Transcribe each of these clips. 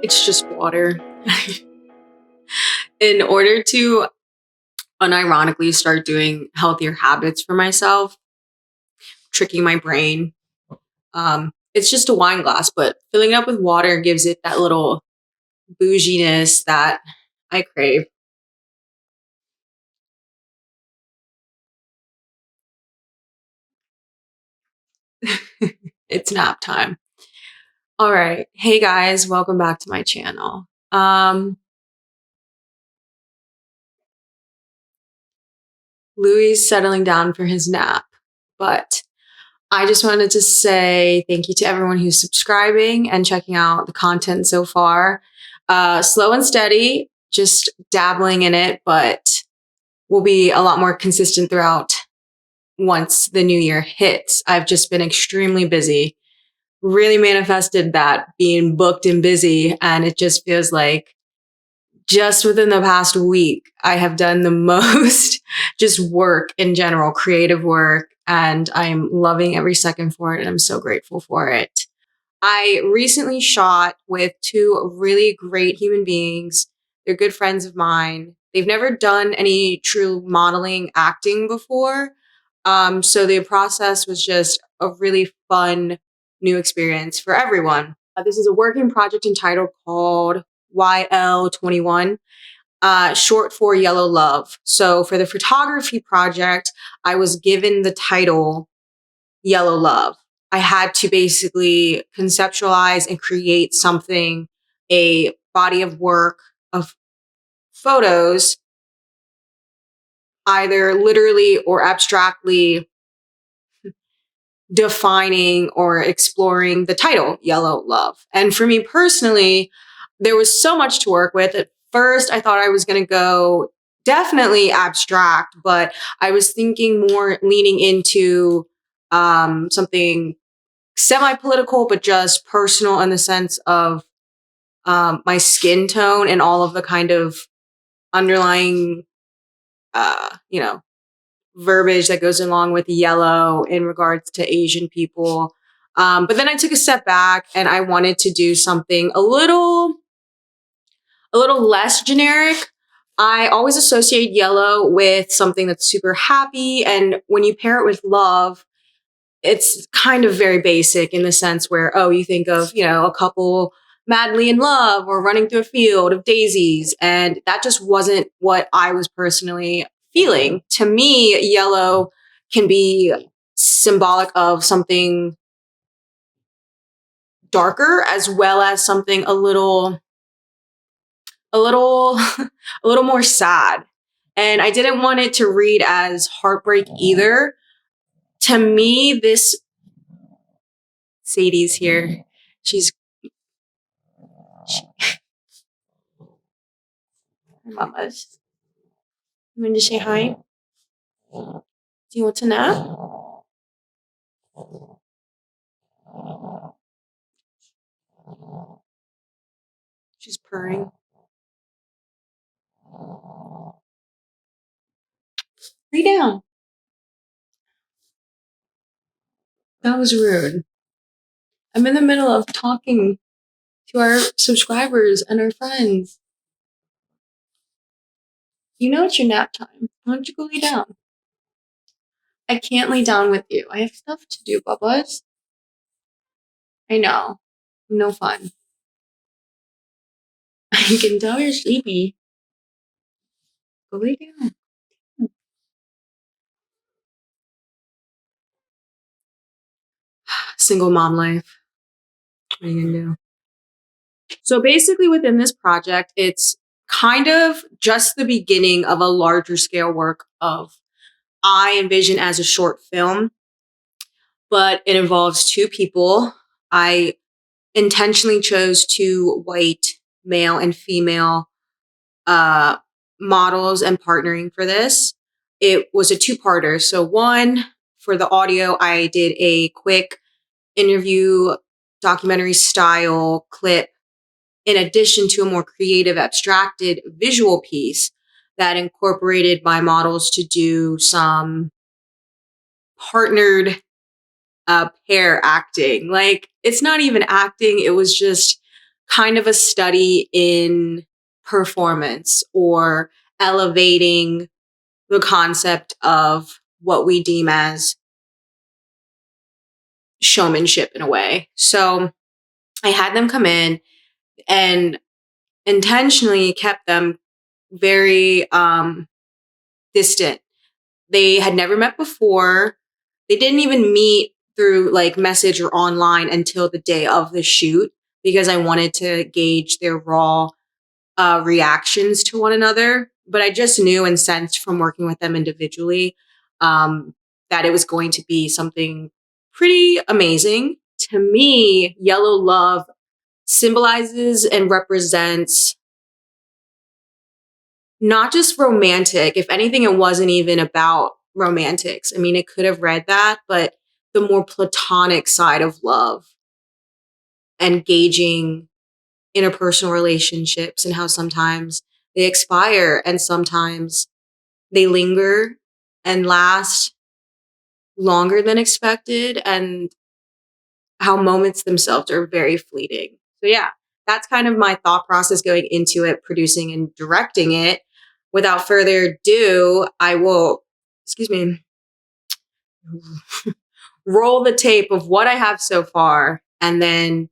It's just water. In order to unironically start doing healthier habits for myself, tricking my brain, it's just a wine glass, but filling it up with water gives it that little bouginess that I crave. It's nap time. All right. Hey guys, welcome back to my channel. Louis settling down for his nap, but I just wanted to say thank you to everyone who's subscribing and checking out the content so far. Slow and steady, just dabbling in it, but we'll be a lot more consistent throughout once the new year hits. I've just been extremely busy, really manifested that being booked and busy, and it just feels like just within the past week, I have done the most just work in general, creative work, and I'm loving every second for it, and I'm so grateful for it. I recently shot with two really great human beings. They're good friends of mine. They've never done any true modeling acting before. So the process was just a really fun new experience for everyone. This is a working project entitled called yL21, short for Yellow Love. So for the photography project, I was given the title Yellow Love. I had to basically conceptualize and create something, a body of work of photos, either literally or abstractly defining or exploring the title Yellow Love. And for me personally, there was so much to work with. At first, I thought I was going to go definitely abstract, but I was thinking more leaning into something semi-political, but just personal in the sense of my skin tone and all of the kind of underlying, you know, verbiage that goes along with yellow in regards to Asian people. But then I took a step back and I wanted to do something a little less generic. I always associate yellow with something that's super happy. And when you pair it with love, it's kind of very basic in the sense where, oh, you think of, a couple madly in love or running through a field of daisies. And that just wasn't what I was personally feeling. To me, yellow can be symbolic of something darker as well as something a little, a little more sad. And I didn't want it to read as heartbreak either. To me, this Sadie's here. She's Mama's. You want to say hi? Do you want to nap? She's purring. Lay down. That was rude. I'm in the middle of talking to our subscribers and our friends. You know it's your nap time. Why don't you go lay down? I can't lay down with you. I have stuff to do, Bubba's. I know. No fun. I can tell you're sleepy. Go lay down. Single mom life. What are you gonna do? So basically within this project, it's kind of just the beginning of a larger scale work of I envision as a short film, but it involves two people. I intentionally chose two white male and female models and partnering for this. It was a two-parter. So one, for the audio, I did a quick interview documentary style clip in addition to a more creative abstracted visual piece that incorporated my models to do some partnered pair acting. Like, it's not even acting. It was just kind of a study in performance or elevating the concept of what we deem as showmanship in a way. So I had them come in and intentionally kept them very distant. They had never met before. They didn't even meet through like message or online until the day of the shoot because I wanted to gauge their raw reactions to one another. But I just knew and sensed from working with them individually that it was going to be something pretty amazing. To me, Yellow Love symbolizes and represents not just romantic. If anything, it wasn't even about romantics. I mean, it could have read that, but the more platonic side of love and gauging interpersonal relationships and how sometimes they expire and sometimes they linger and last longer than expected, and how moments themselves are very fleeting. So yeah, that's kind of my thought process going into it, producing and directing it. Without further ado, I will, excuse me, roll the tape of what I have so far and then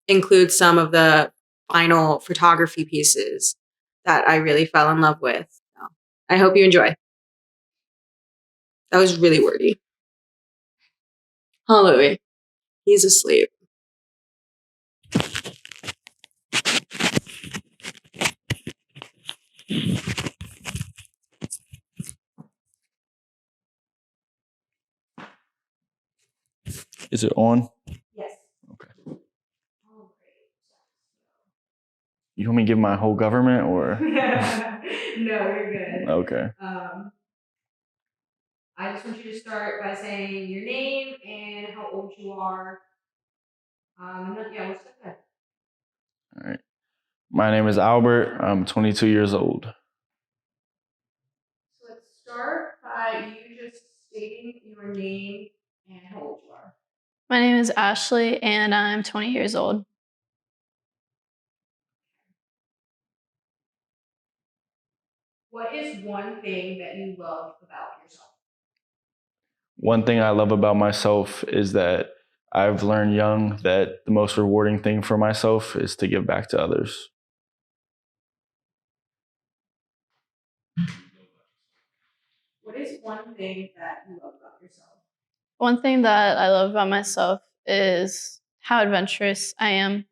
include some of the final photography pieces that I really fell in love with. So, I hope you enjoy. That was really wordy. Oh, Louis. He's asleep. Is it on? Yes. Okay. You want me to give my whole government or? No, you're good. Okay. I just want you to start by saying your name and how old you are. And then, yeah, we'll start there. All right. My name is Albert. I'm 22 years old. So let's start by you just stating your name and how old you are. My name is Ashley, and I'm 20 years old. What is one thing that you love about yourself? One thing I love about myself is that I've learned young that the most rewarding thing for myself is to give back to others. What is one thing that you love about yourself? One thing that I love about myself is how adventurous I am.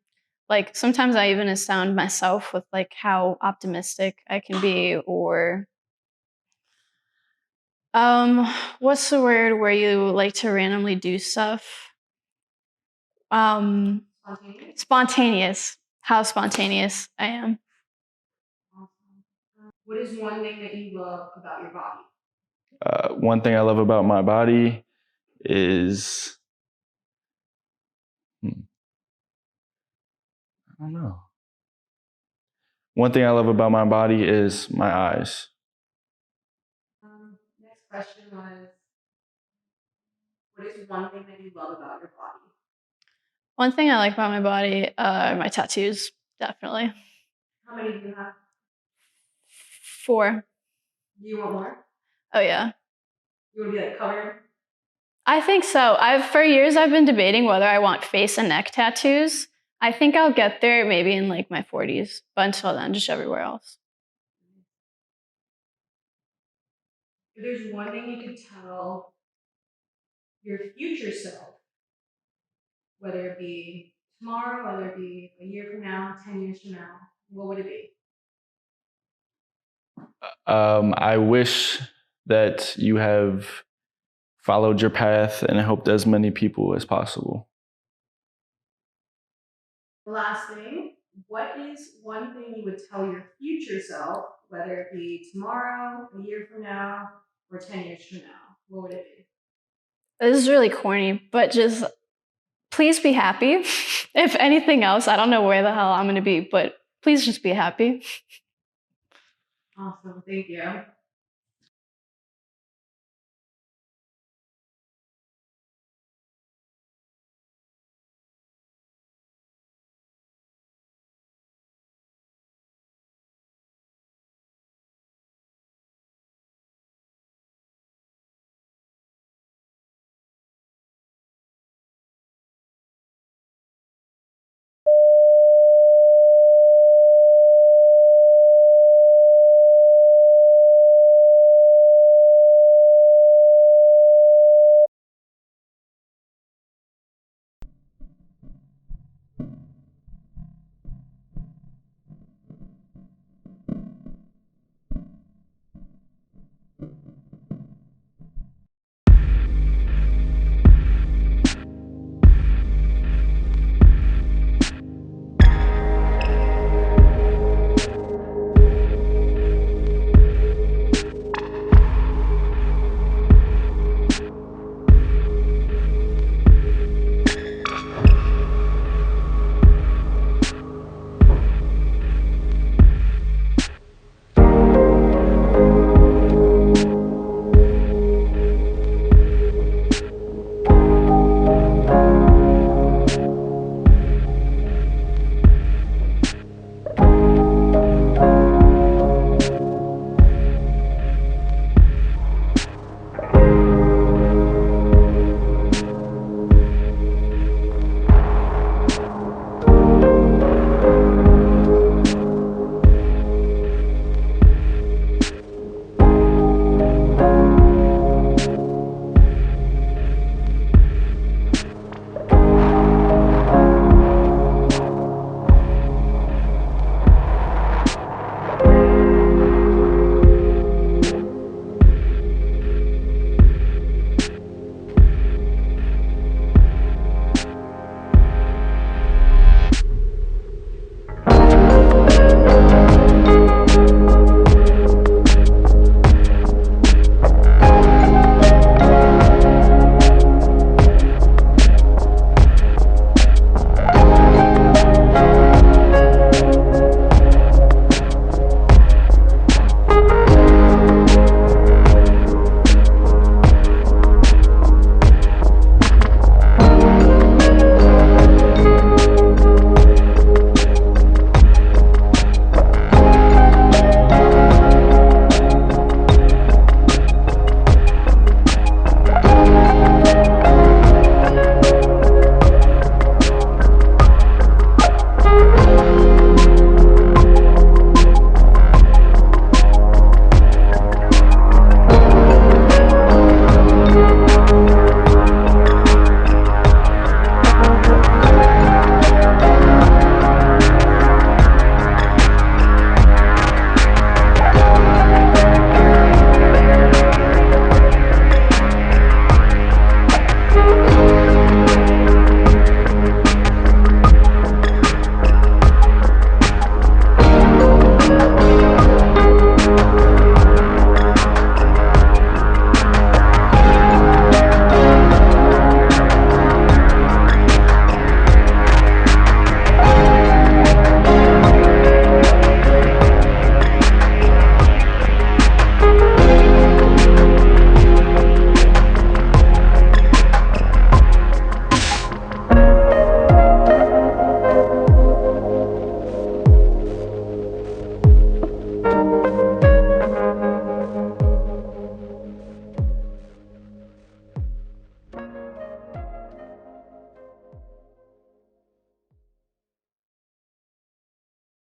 Like, sometimes I even astound myself with like how optimistic I can be, or what's the word where you like to randomly do stuff? Spontaneous. How spontaneous I am. What is one thing that you love about your body? One thing I love about my body is, I don't know. One thing I love about my body is my eyes. Next question was, what is one thing that you love about your body? One thing I like about my body are my tattoos, definitely. How many do you have? 4. Do you want more? Oh yeah. You want to be like covered? I think so. For years I've been debating whether I want face and neck tattoos. I think I'll get there maybe in like my 40s, but until then, just everywhere else. If there's one thing you could tell your future self, whether it be tomorrow, whether it be a year from now, 10 years from now, what would it be? I wish that you have followed your path and helped as many people as possible. The last thing, what is one thing you would tell your future self, whether it be tomorrow, a year from now, or 10 years from now? What would it be? This is really corny, but just please be happy. If anything else, I don't know where the hell I'm going to be, but please just be happy. Awesome. Thank you.